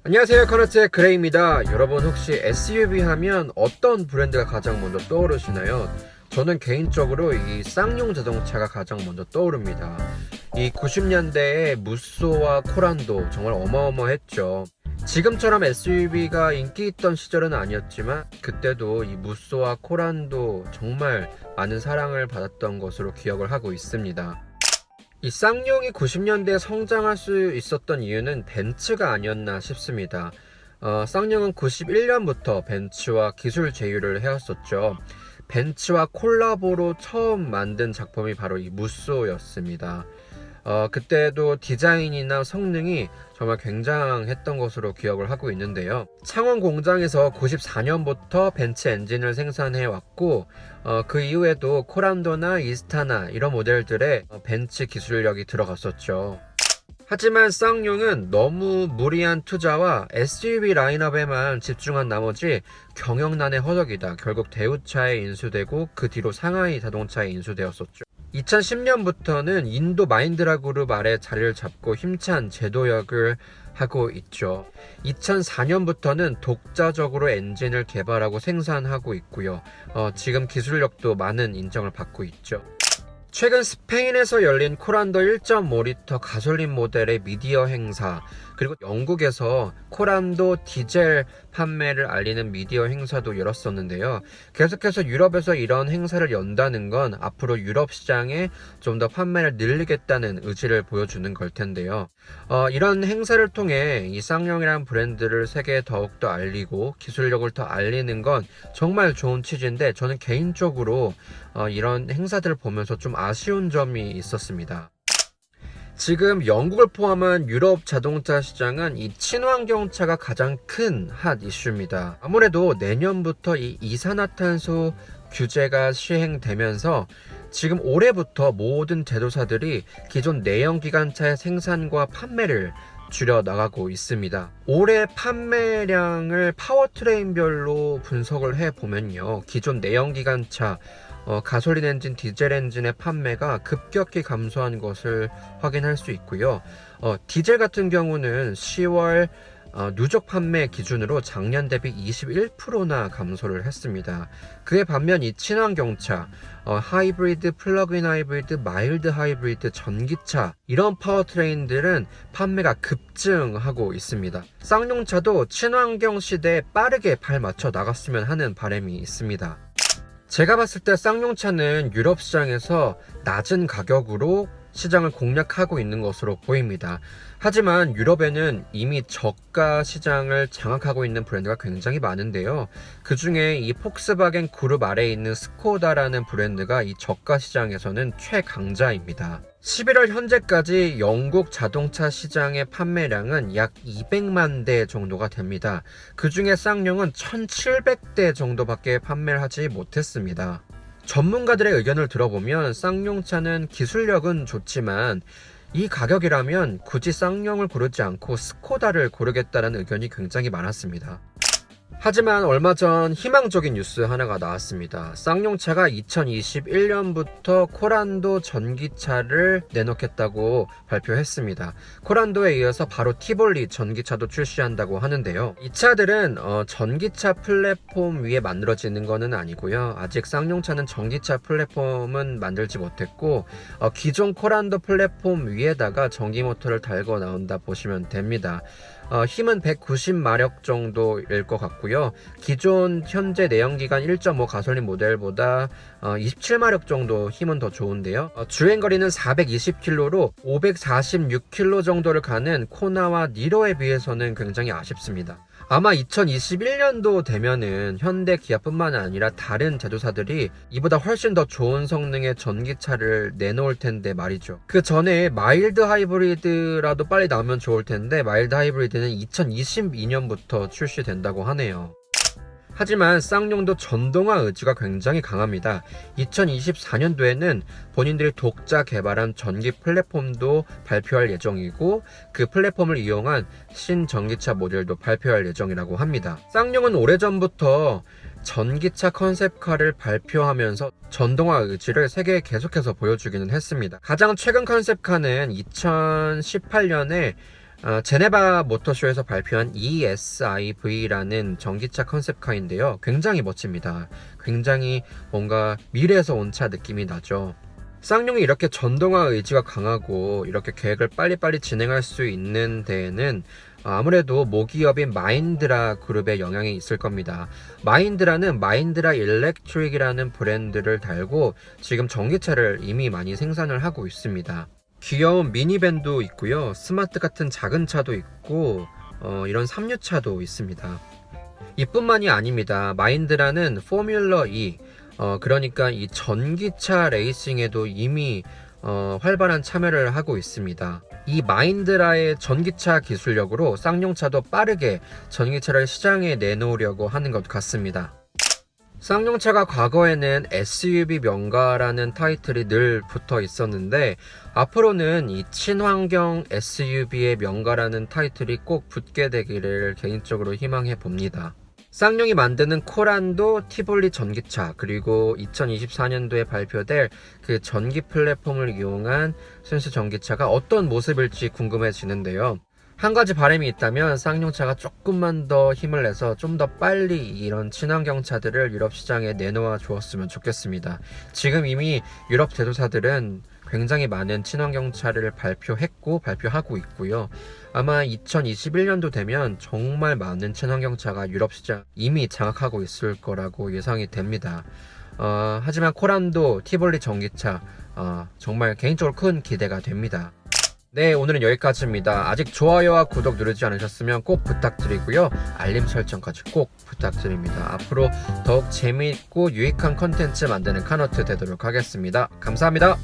안녕하세요, 커너스의 그레이입니다. 여러분 혹시 SUV 하면 어떤 브랜드가 가장 먼저 떠오르시나요? 저는 개인적으로 이 쌍용 자동차가 가장 먼저 떠오릅니다. 이 90년대에 무쏘와 코란도 정말 어마어마했죠. 지금처럼 SUV가 인기 있던 시절은 아니었지만 그때도 이 무쏘와 코란도 정말 많은 사랑을 받았던 것으로 기억을 하고 있습니다. 이 쌍용이 90년대에 성장할 수 있었던 이유는 벤츠가 아니었나 싶습니다. 쌍용은 91년부터 벤츠와 기술 제휴를 해왔었죠. 벤츠와 콜라보로 처음 만든 작품이 바로 이 무쏘였습니다. 그때도 디자인이나 성능이 정말 굉장했던 것으로 기억을 하고 있는데요. 창원 공장에서 94년부터 벤츠 엔진을 생산해 왔고 그 이후에도 코란도나 이스타나 이런 모델들의 벤츠 기술력이 들어갔었죠. 하지만 쌍용은 너무 무리한 투자와 SUV 라인업에만 집중한 나머지 경영난의 허덕이다. 결국 대우차에 인수되고 그 뒤로 상하이 자동차에 인수되었었죠. 2010년부터는 인도 마인드라 그룹 아래 자리를 잡고 힘찬 제도역을 하고 있죠. 2004년부터는 독자적으로 엔진을 개발하고 생산하고 있고요. 지금 기술력도 많은 인정을 받고 있죠. 최근 스페인에서 열린 코란도 1.5리터 가솔린 모델의 미디어 행사, 그리고 영국에서 코란도 디젤 판매를 알리는 미디어 행사도 열었었는데요. 계속해서 유럽에서 이런 행사를 연다는 건 앞으로 유럽 시장에 좀 더 판매를 늘리겠다는 의지를 보여주는 걸 텐데요. 이런 행사를 통해 이 쌍용이라는 브랜드를 세계에 더욱더 알리고 기술력을 더 알리는 건 정말 좋은 취지인데, 저는 개인적으로 이런 행사들을 보면서 좀 아쉬운 점이 있었습니다. 지금 영국을 포함한 유럽 자동차 시장은 이 친환경차가 가장 큰 핫 이슈입니다. 아무래도 내년부터 이 이산화탄소 규제가 시행되면서 지금 올해부터 모든 제조사들이 기존 내연기관차의 생산과 판매를 줄여 나가고 있습니다. 올해 판매량을 파워트레인별로 분석을 해보면요, 기존 내연기관차 가솔린 엔진, 디젤 엔진의 판매가 급격히 감소한 것을 확인할 수 있고요. 디젤 같은 경우는 10월 누적 판매 기준으로 작년 대비 21%나 감소를 했습니다. 그에 반면 이 친환경차, 하이브리드, 플러그인 하이브리드, 마일드 하이브리드, 전기차, 이런 파워트레인들은 판매가 급증하고 있습니다. 쌍용차도 친환경 시대에 빠르게 발맞춰 나갔으면 하는 바람이 있습니다. 제가 봤을 때 쌍용차는 유럽 시장에서 낮은 가격으로 시장을 공략하고 있는 것으로 보입니다. 하지만 유럽에는 이미 저가 시장을 장악하고 있는 브랜드가 굉장히 많은데요. 그 중에 이 폭스바겐 그룹 아래에 있는 스코다라는 브랜드가 이 저가 시장에서는 최강자입니다. 11월 현재까지 영국 자동차 시장의 판매량은 약 200만 대 정도가 됩니다. 그 중에 쌍용은 1700대 정도밖에 판매를 하지 못했습니다. 전문가들의 의견을 들어보면 쌍용차는 기술력은 좋지만 이 가격이라면 굳이 쌍용을 고르지 않고 스코다를 고르겠다는 의견이 굉장히 많았습니다. 하지만 얼마 전 희망적인 뉴스 하나가 나왔습니다. 쌍용차가 2021년부터 코란도 전기차를 내놓겠다고 발표했습니다. 코란도에 이어서 바로 티볼리 전기차도 출시한다고 하는데요. 이 차들은 전기차 플랫폼 위에 만들어지는 것은 아니고요. 아직 쌍용차는 전기차 플랫폼은 만들지 못했고 기존 코란도 플랫폼 위에다가 전기 모터를 달고 나온다 보시면 됩니다. 힘은 190마력 정도일 것 같고요. 기존 현재 내연기관 1.5 가솔린 모델보다 27마력 정도 힘은 더 좋은데요. 주행거리는 420km로 546km 정도를 가는 코나와 니로에 비해서는 굉장히 아쉽습니다. 아마 2021년도 되면은 현대, 기아뿐만 아니라 다른 제조사들이 이보다 훨씬 더 좋은 성능의 전기차를 내놓을 텐데 말이죠. 그 전에 마일드 하이브리드라도 빨리 나오면 좋을 텐데 마일드 하이브리드는 2022년부터 출시된다고 하네요. 하지만 쌍용도 전동화 의지가 굉장히 강합니다. 2024년도에는 본인들이 독자 개발한 전기 플랫폼도 발표할 예정이고 그 플랫폼을 이용한 신전기차 모델도 발표할 예정이라고 합니다. 쌍용은 오래전부터 전기차 컨셉카를 발표하면서 전동화 의지를 세계에 계속해서 보여주기는 했습니다. 가장 최근 컨셉카는 2018년에 제네바 모터쇼에서 발표한 ESIV라는 전기차 컨셉카인데요. 굉장히 멋집니다. 굉장히 뭔가 미래에서 온 차 느낌이 나죠. 쌍용이 이렇게 전동화 의지가 강하고 이렇게 계획을 빨리빨리 진행할 수 있는 데에는 아무래도 모기업인 마힌드라 그룹의 영향이 있을 겁니다. 마힌드라는 마힌드라 일렉트릭이라는 브랜드를 달고 지금 전기차를 이미 많이 생산을 하고 있습니다. 귀여운 미니밴도 있고요. 스마트 같은 작은 차도 있고 이런 3류차도 있습니다. 이뿐만이 아닙니다. 마힌드라는 포뮬러 E 그러니까 이 전기차 레이싱에도 이미 활발한 참여를 하고 있습니다. 이 마힌드라의 전기차 기술력으로 쌍용차도 빠르게 전기차를 시장에 내놓으려고 하는 것 같습니다. 쌍용차가 과거에는 SUV 명가라는 타이틀이 늘 붙어 있었는데 앞으로는 이 친환경 SUV의 명가라는 타이틀이 꼭 붙게 되기를 개인적으로 희망해 봅니다. 쌍용이 만드는 코란도 티볼리 전기차, 그리고 2024년도에 발표될 그 전기 플랫폼을 이용한 순수 전기차가 어떤 모습일지 궁금해지는데요. 한 가지 바람이 있다면 쌍용차가 조금만 더 힘을 내서 좀 더 빨리 이런 친환경 차들을 유럽 시장에 내놓아 주었으면 좋겠습니다. 지금 이미 유럽 제조사들은 굉장히 많은 친환경 차를 발표했고 발표하고 있고요. 아마 2021년도 되면 정말 많은 친환경 차가 유럽 시장 이미 장악하고 있을 거라고 예상이 됩니다. 하지만 코란도 티볼리 전기차 정말 개인적으로 큰 기대가 됩니다. 네, 오늘은 여기까지입니다. 아직 좋아요와 구독 누르지 않으셨으면 꼭 부탁드리고요. 알림 설정까지 꼭 부탁드립니다. 앞으로 더욱 재미있고 유익한 컨텐츠 만드는 카너트 되도록 하겠습니다. 감사합니다.